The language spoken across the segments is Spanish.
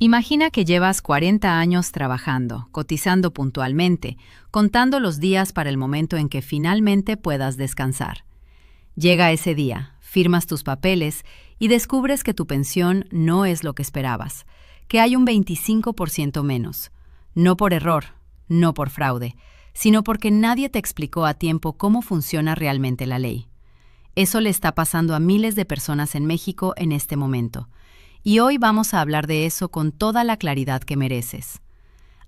Imagina que llevas 40 años trabajando, cotizando puntualmente, contando los días para el momento en que finalmente puedas descansar. Llega ese día, firmas tus papeles y descubres que tu pensión no es lo que esperabas, que hay un 25% menos. No por error, no por fraude, sino porque nadie te explicó a tiempo cómo funciona realmente la ley. Eso le está pasando a miles de personas en México en este momento. Y hoy vamos a hablar de eso con toda la claridad que mereces.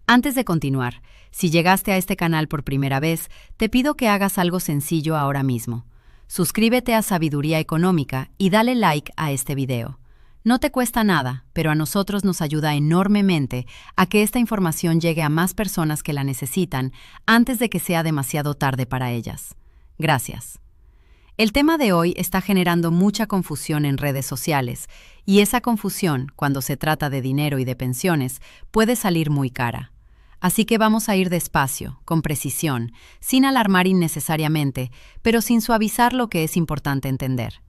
Antes de continuar, si llegaste a este canal por primera vez, te pido que hagas algo sencillo ahora mismo. Suscríbete a Sabiduría Económica y dale like a este video. No te cuesta nada, pero a nosotros nos ayuda enormemente a que esta información llegue a más personas que la necesitan antes de que sea demasiado tarde para ellas. Gracias. El tema de hoy está generando mucha confusión en redes sociales, y esa confusión, cuando se trata de dinero y de pensiones, puede salir muy cara. Así que vamos a ir despacio, con precisión, sin alarmar innecesariamente, pero sin suavizar lo que es importante entender.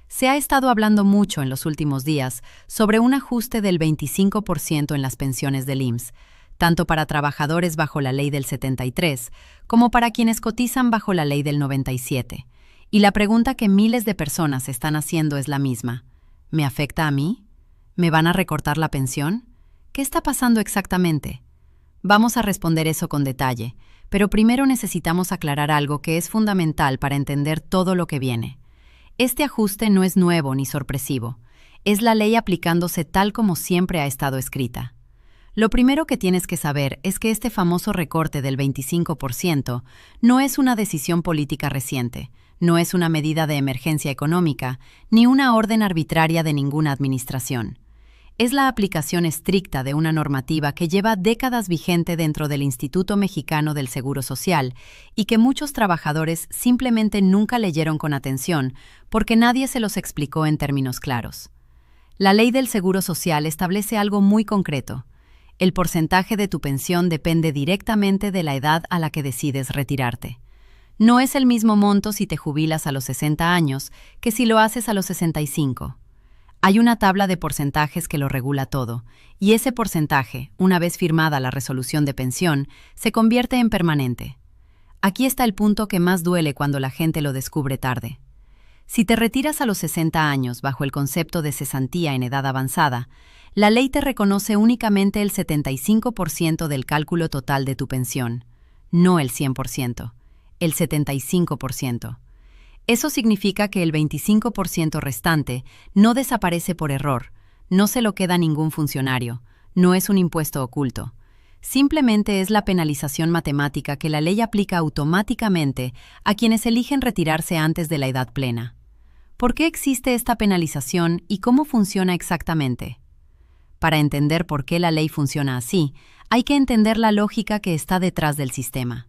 Se ha estado hablando mucho en los últimos días sobre un ajuste del 25% en las pensiones del IMSS, tanto para trabajadores bajo la ley del 73 como para quienes cotizan bajo la ley del 97. Y la pregunta que miles de personas están haciendo es la misma. ¿Me afecta a mí? ¿Me van a recortar la pensión? ¿Qué está pasando exactamente? Vamos a responder eso con detalle, pero primero necesitamos aclarar algo que es fundamental para entender todo lo que viene. Este ajuste no es nuevo ni sorpresivo. Es la ley aplicándose tal como siempre ha estado escrita. Lo primero que tienes que saber es que este famoso recorte del 25% no es una decisión política reciente, no es una medida de emergencia económica, ni una orden arbitraria de ninguna administración. Es la aplicación estricta de una normativa que lleva décadas vigente dentro del Instituto Mexicano del Seguro Social y que muchos trabajadores simplemente nunca leyeron con atención porque nadie se los explicó en términos claros. La Ley del Seguro Social establece algo muy concreto. El porcentaje de tu pensión depende directamente de la edad a la que decides retirarte. No es el mismo monto si te jubilas a los 60 años que si lo haces a los 65. Hay una tabla de porcentajes que lo regula todo, y ese porcentaje, una vez firmada la resolución de pensión, se convierte en permanente. Aquí está el punto que más duele cuando la gente lo descubre tarde. Si te retiras a los 60 años bajo el concepto de cesantía en edad avanzada, la ley te reconoce únicamente el 75% del cálculo total de tu pensión, no el 100%. El 75%. Eso significa que el 25% restante no desaparece por error, no se lo queda ningún funcionario, no es un impuesto oculto. Simplemente es la penalización matemática que la ley aplica automáticamente a quienes eligen retirarse antes de la edad plena. ¿Por qué existe esta penalización y cómo funciona exactamente? Para entender por qué la ley funciona así, hay que entender la lógica que está detrás del sistema.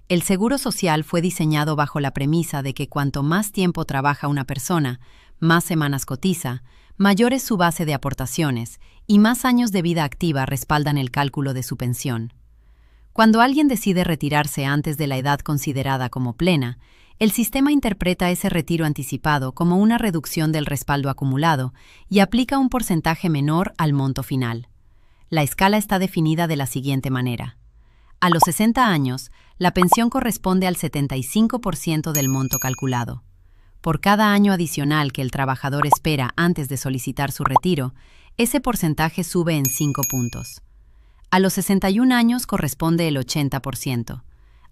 El Seguro Social fue diseñado bajo la premisa de que cuanto más tiempo trabaja una persona, más semanas cotiza, mayor es su base de aportaciones y más años de vida activa respaldan el cálculo de su pensión. Cuando alguien decide retirarse antes de la edad considerada como plena, el sistema interpreta ese retiro anticipado como una reducción del respaldo acumulado y aplica un porcentaje menor al monto final. La escala está definida de la siguiente manera. A los 60 años, la pensión corresponde al 75% del monto calculado. Por cada año adicional que el trabajador espera antes de solicitar su retiro, ese porcentaje sube en 5 puntos. A los 61 años corresponde el 80%.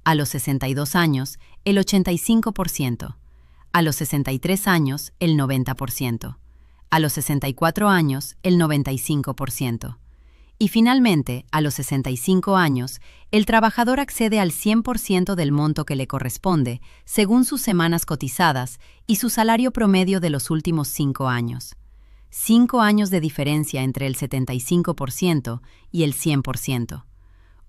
A los 62 años, el 85%. A los 63 años, el 90%. A los 64 años, el 95%. Y finalmente, a los 65 años, el trabajador accede al 100% del monto que le corresponde, según sus semanas cotizadas y su salario promedio de los últimos 5 años. 5 años de diferencia entre el 75% y el 100%.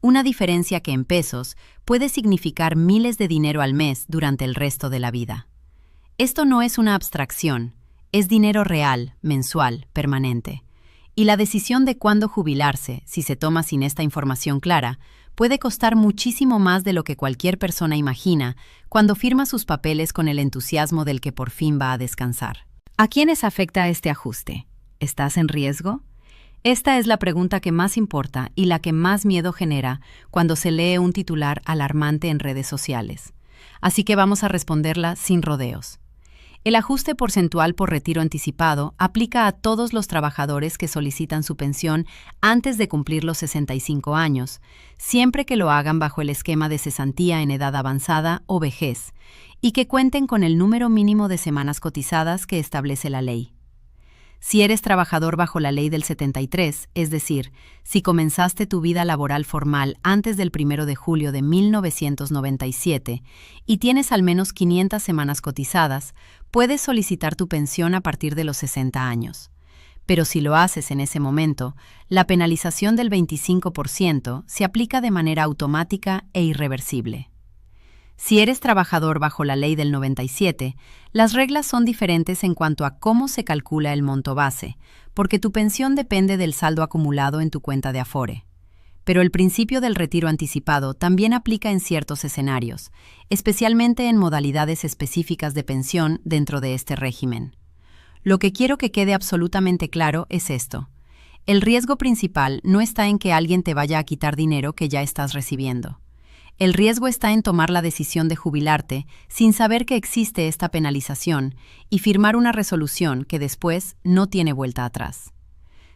Una diferencia que en pesos puede significar miles de dinero al mes durante el resto de la vida. Esto no es una abstracción, es dinero real, mensual, permanente. Y la decisión de cuándo jubilarse, si se toma sin esta información clara, puede costar muchísimo más de lo que cualquier persona imagina cuando firma sus papeles con el entusiasmo del que por fin va a descansar. ¿A quiénes afecta este ajuste? ¿Estás en riesgo? Esta es la pregunta que más importa y la que más miedo genera cuando se lee un titular alarmante en redes sociales. Así que vamos a responderla sin rodeos. El ajuste porcentual por retiro anticipado aplica a todos los trabajadores que solicitan su pensión antes de cumplir los 65 años, siempre que lo hagan bajo el esquema de cesantía en edad avanzada o vejez, y que cuenten con el número mínimo de semanas cotizadas que establece la ley. Si eres trabajador bajo la ley del 73, es decir, si comenzaste tu vida laboral formal antes del 1 de julio de 1997 y tienes al menos 500 semanas cotizadas, puedes solicitar tu pensión a partir de los 60 años. Pero si lo haces en ese momento, la penalización del 25% se aplica de manera automática e irreversible. Si eres trabajador bajo la ley del 97, las reglas son diferentes en cuanto a cómo se calcula el monto base, porque tu pensión depende del saldo acumulado en tu cuenta de Afore. Pero el principio del retiro anticipado también aplica en ciertos escenarios, especialmente en modalidades específicas de pensión dentro de este régimen. Lo que quiero que quede absolutamente claro es esto. El riesgo principal no está en que alguien te vaya a quitar dinero que ya estás recibiendo. El riesgo está en tomar la decisión de jubilarte sin saber que existe esta penalización y firmar una resolución que después no tiene vuelta atrás.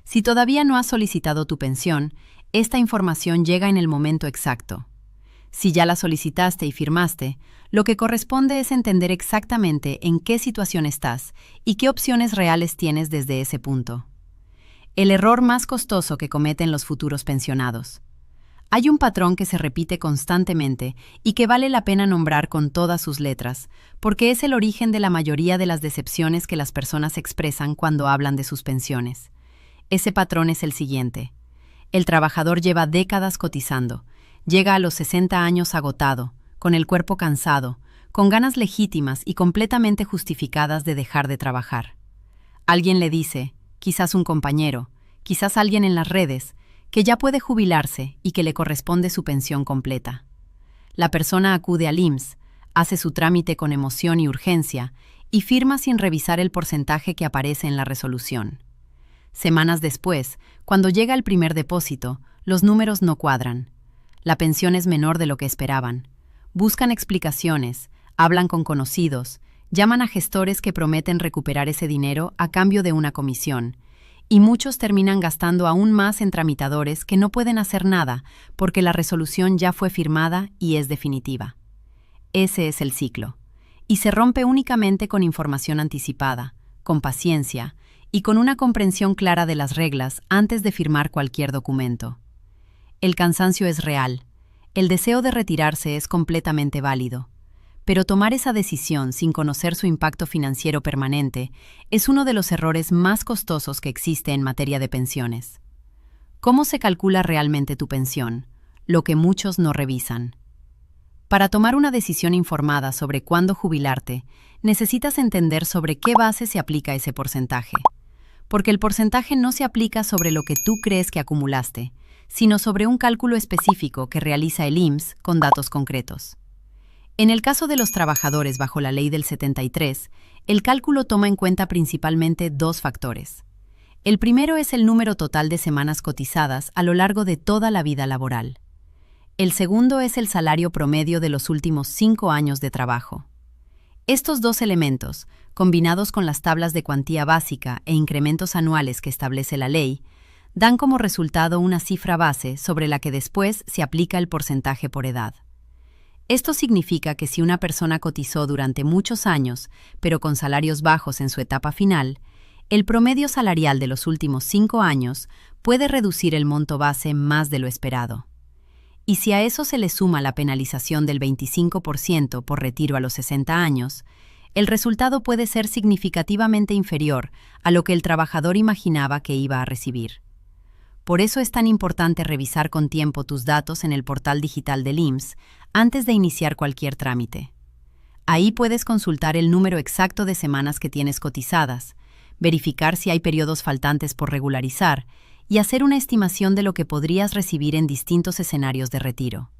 Si todavía no has solicitado tu pensión, esta información llega en el momento exacto. Si ya la solicitaste y firmaste, lo que corresponde es entender exactamente en qué situación estás y qué opciones reales tienes desde ese punto. El error más costoso que cometen los futuros pensionados. Hay un patrón que se repite constantemente y que vale la pena nombrar con todas sus letras, porque es el origen de la mayoría de las decepciones que las personas expresan cuando hablan de sus pensiones. Ese patrón es el siguiente. El trabajador lleva décadas cotizando, llega a los 60 años agotado, con el cuerpo cansado, con ganas legítimas y completamente justificadas de dejar de trabajar. Alguien le dice, quizás un compañero, quizás alguien en las redes, que ya puede jubilarse y que le corresponde su pensión completa. La persona acude al IMSS, hace su trámite con emoción y urgencia y firma sin revisar el porcentaje que aparece en la resolución. Semanas después, cuando llega el primer depósito, los números no cuadran. La pensión es menor de lo que esperaban. Buscan explicaciones, hablan con conocidos, llaman a gestores que prometen recuperar ese dinero a cambio de una comisión, y muchos terminan gastando aún más en tramitadores que no pueden hacer nada porque la resolución ya fue firmada y es definitiva. Ese es el ciclo, y se rompe únicamente con información anticipada, con paciencia y con una comprensión clara de las reglas antes de firmar cualquier documento. El cansancio es real, el deseo de retirarse es completamente válido, pero tomar esa decisión sin conocer su impacto financiero permanente es uno de los errores más costosos que existe en materia de pensiones. ¿Cómo se calcula realmente tu pensión? Lo que muchos no revisan. Para tomar una decisión informada sobre cuándo jubilarte, necesitas entender sobre qué base se aplica ese porcentaje. Porque el porcentaje no se aplica sobre lo que tú crees que acumulaste, sino sobre un cálculo específico que realiza el IMSS con datos concretos. En el caso de los trabajadores bajo la ley del 73, el cálculo toma en cuenta principalmente dos factores. El primero es el número total de semanas cotizadas a lo largo de toda la vida laboral. El segundo es el salario promedio de los últimos 5 años de trabajo. Estos dos elementos, combinados con las tablas de cuantía básica e incrementos anuales que establece la ley, dan como resultado una cifra base sobre la que después se aplica el porcentaje por edad. Esto significa que si una persona cotizó durante muchos años, pero con salarios bajos en su etapa final, el promedio salarial de los últimos 5 años puede reducir el monto base más de lo esperado. Y si a eso se le suma la penalización del 25% por retiro a los 60 años, el resultado puede ser significativamente inferior a lo que el trabajador imaginaba que iba a recibir. Por eso es tan importante revisar con tiempo tus datos en el portal digital del IMSS antes de iniciar cualquier trámite. Ahí puedes consultar el número exacto de semanas que tienes cotizadas, verificar si hay periodos faltantes por regularizar y hacer una estimación de lo que podrías recibir en distintos escenarios de retiro.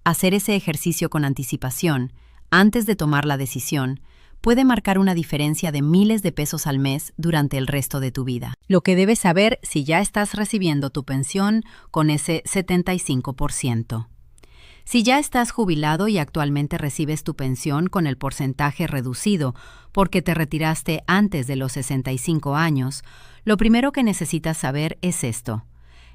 Hacer ese ejercicio con anticipación, antes de tomar la decisión, puede marcar una diferencia de miles de pesos al mes durante el resto de tu vida. Lo que debes saber si ya estás recibiendo tu pensión con ese 75%. Si ya estás jubilado y actualmente recibes tu pensión con el porcentaje reducido porque te retiraste antes de los 65 años, lo primero que necesitas saber es esto.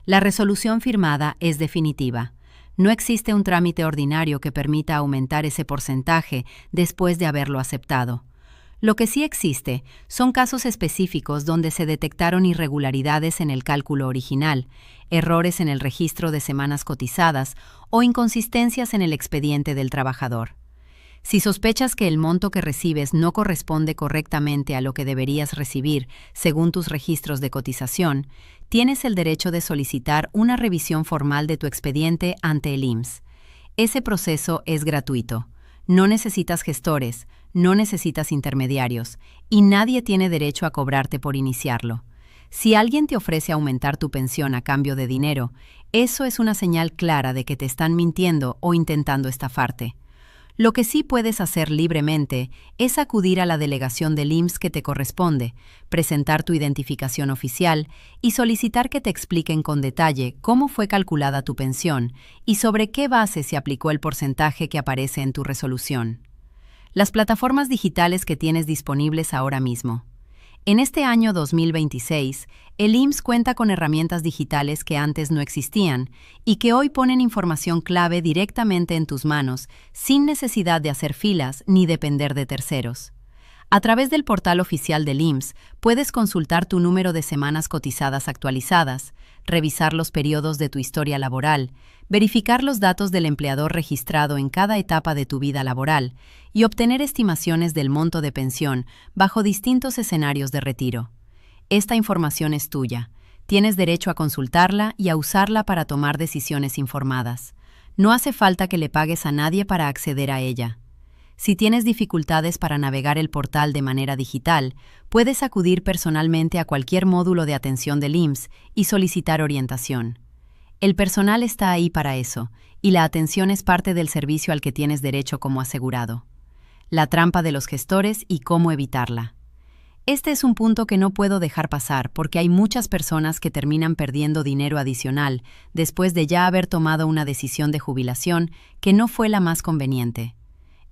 La resolución firmada es definitiva. No existe un trámite ordinario que permita aumentar ese porcentaje después de haberlo aceptado. Lo que sí existe son casos específicos donde se detectaron irregularidades en el cálculo original, errores en el registro de semanas cotizadas o inconsistencias en el expediente del trabajador. Si sospechas que el monto que recibes no corresponde correctamente a lo que deberías recibir según tus registros de cotización, tienes el derecho de solicitar una revisión formal de tu expediente ante el IMSS. Ese proceso es gratuito. No necesitas gestores, no necesitas intermediarios, y nadie tiene derecho a cobrarte por iniciarlo. Si alguien te ofrece aumentar tu pensión a cambio de dinero, eso es una señal clara de que te están mintiendo o intentando estafarte. Lo que sí puedes hacer libremente es acudir a la delegación del IMSS que te corresponde, presentar tu identificación oficial y solicitar que te expliquen con detalle cómo fue calculada tu pensión y sobre qué base se aplicó el porcentaje que aparece en tu resolución. Las plataformas digitales que tienes disponibles ahora mismo. En este año 2026, el IMSS cuenta con herramientas digitales que antes no existían y que hoy ponen información clave directamente en tus manos, sin necesidad de hacer filas ni depender de terceros. A través del portal oficial del IMSS, puedes consultar tu número de semanas cotizadas actualizadas, revisar los periodos de tu historia laboral, verificar los datos del empleador registrado en cada etapa de tu vida laboral y obtener estimaciones del monto de pensión bajo distintos escenarios de retiro. Esta información es tuya. Tienes derecho a consultarla y a usarla para tomar decisiones informadas. No hace falta que le pagues a nadie para acceder a ella. Si tienes dificultades para navegar el portal de manera digital, puedes acudir personalmente a cualquier módulo de atención del IMSS y solicitar orientación. El personal está ahí para eso, y la atención es parte del servicio al que tienes derecho como asegurado. La trampa de los gestores y cómo evitarla. Este es un punto que no puedo dejar pasar porque hay muchas personas que terminan perdiendo dinero adicional después de ya haber tomado una decisión de jubilación que no fue la más conveniente.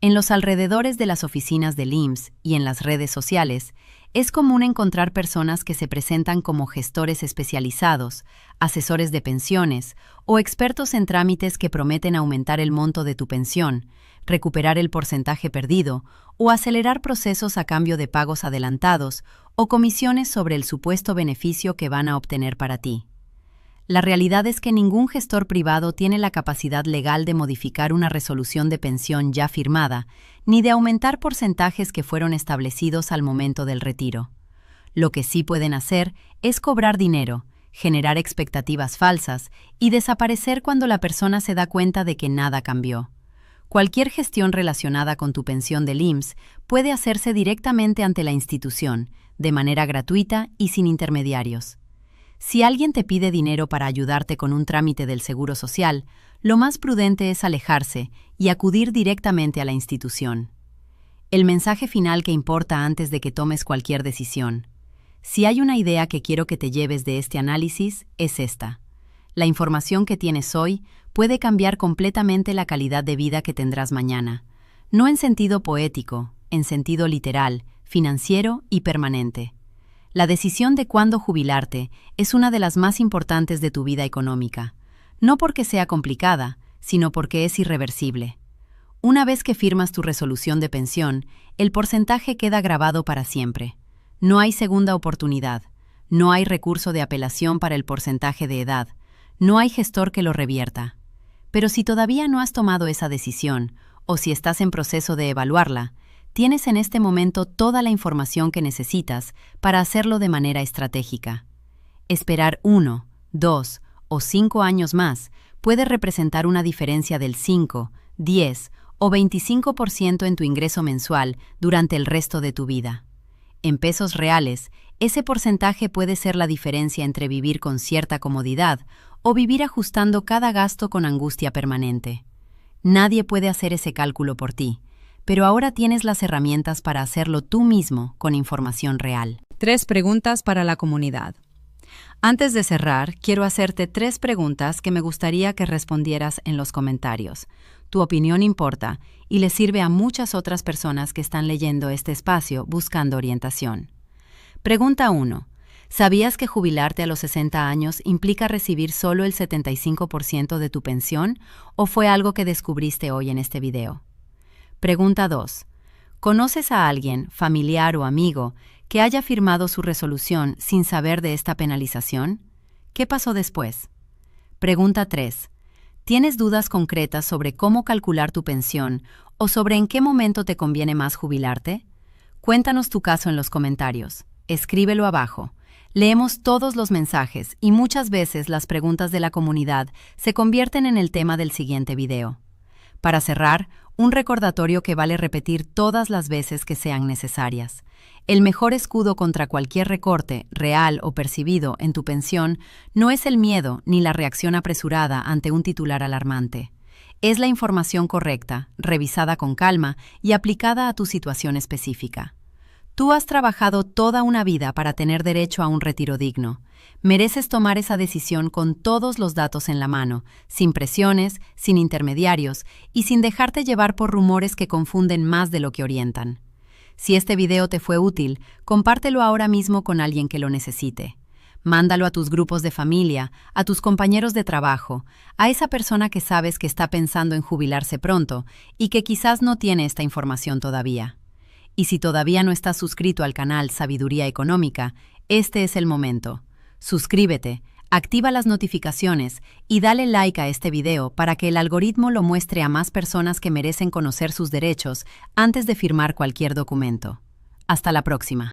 En los alrededores de las oficinas del IMSS y en las redes sociales, es común encontrar personas que se presentan como gestores especializados, asesores de pensiones o expertos en trámites que prometen aumentar el monto de tu pensión, recuperar el porcentaje perdido o acelerar procesos a cambio de pagos adelantados o comisiones sobre el supuesto beneficio que van a obtener para ti. La realidad es que ningún gestor privado tiene la capacidad legal de modificar una resolución de pensión ya firmada, ni de aumentar porcentajes que fueron establecidos al momento del retiro. Lo que sí pueden hacer es cobrar dinero, generar expectativas falsas y desaparecer cuando la persona se da cuenta de que nada cambió. Cualquier gestión relacionada con tu pensión del IMSS puede hacerse directamente ante la institución, de manera gratuita y sin intermediarios. Si alguien te pide dinero para ayudarte con un trámite del Seguro Social, lo más prudente es alejarse y acudir directamente a la institución. El mensaje final que importa antes de que tomes cualquier decisión. Si hay una idea que quiero que te lleves de este análisis, es esta. La información que tienes hoy puede cambiar completamente la calidad de vida que tendrás mañana. No en sentido poético, en sentido literal, financiero y permanente. La decisión de cuándo jubilarte es una de las más importantes de tu vida económica, no porque sea complicada, sino porque es irreversible. Una vez que firmas tu resolución de pensión, el porcentaje queda grabado para siempre. No hay segunda oportunidad, no hay recurso de apelación para el porcentaje de edad, no hay gestor que lo revierta. Pero si todavía no has tomado esa decisión, o si estás en proceso de evaluarla, tienes en este momento toda la información que necesitas para hacerlo de manera estratégica. Esperar 1, 2 o 5 años más puede representar una diferencia del 5, 10 o 25% en tu ingreso mensual durante el resto de tu vida. En pesos reales, ese porcentaje puede ser la diferencia entre vivir con cierta comodidad o vivir ajustando cada gasto con angustia permanente. Nadie puede hacer ese cálculo por ti, pero ahora tienes las herramientas para hacerlo tú mismo con información real. 3 preguntas para la comunidad. Antes de cerrar, quiero hacerte 3 preguntas que me gustaría que respondieras en los comentarios. Tu opinión importa y le sirve a muchas otras personas que están leyendo este espacio buscando orientación. Pregunta 1. ¿Sabías que jubilarte a los 60 años implica recibir solo el 75% de tu pensión o fue algo que descubriste hoy en este video? Pregunta 2. ¿Conoces a alguien, familiar o amigo, que haya firmado su resolución sin saber de esta penalización? ¿Qué pasó después? Pregunta 3. ¿Tienes dudas concretas sobre cómo calcular tu pensión o sobre en qué momento te conviene más jubilarte? Cuéntanos tu caso en los comentarios. Escríbelo abajo. Leemos todos los mensajes y muchas veces las preguntas de la comunidad se convierten en el tema del siguiente video. Para cerrar, un recordatorio que vale repetir todas las veces que sean necesarias. El mejor escudo contra cualquier recorte, real o percibido, en tu pensión no es el miedo ni la reacción apresurada ante un titular alarmante. Es la información correcta, revisada con calma y aplicada a tu situación específica. Tú has trabajado toda una vida para tener derecho a un retiro digno. Mereces tomar esa decisión con todos los datos en la mano, sin presiones, sin intermediarios y sin dejarte llevar por rumores que confunden más de lo que orientan. Si este video te fue útil, compártelo ahora mismo con alguien que lo necesite. Mándalo a tus grupos de familia, a tus compañeros de trabajo, a esa persona que sabes que está pensando en jubilarse pronto y que quizás no tiene esta información todavía. Y si todavía no estás suscrito al canal Sabiduría Económica, este es el momento. Suscríbete, activa las notificaciones y dale like a este video para que el algoritmo lo muestre a más personas que merecen conocer sus derechos antes de firmar cualquier documento. Hasta la próxima.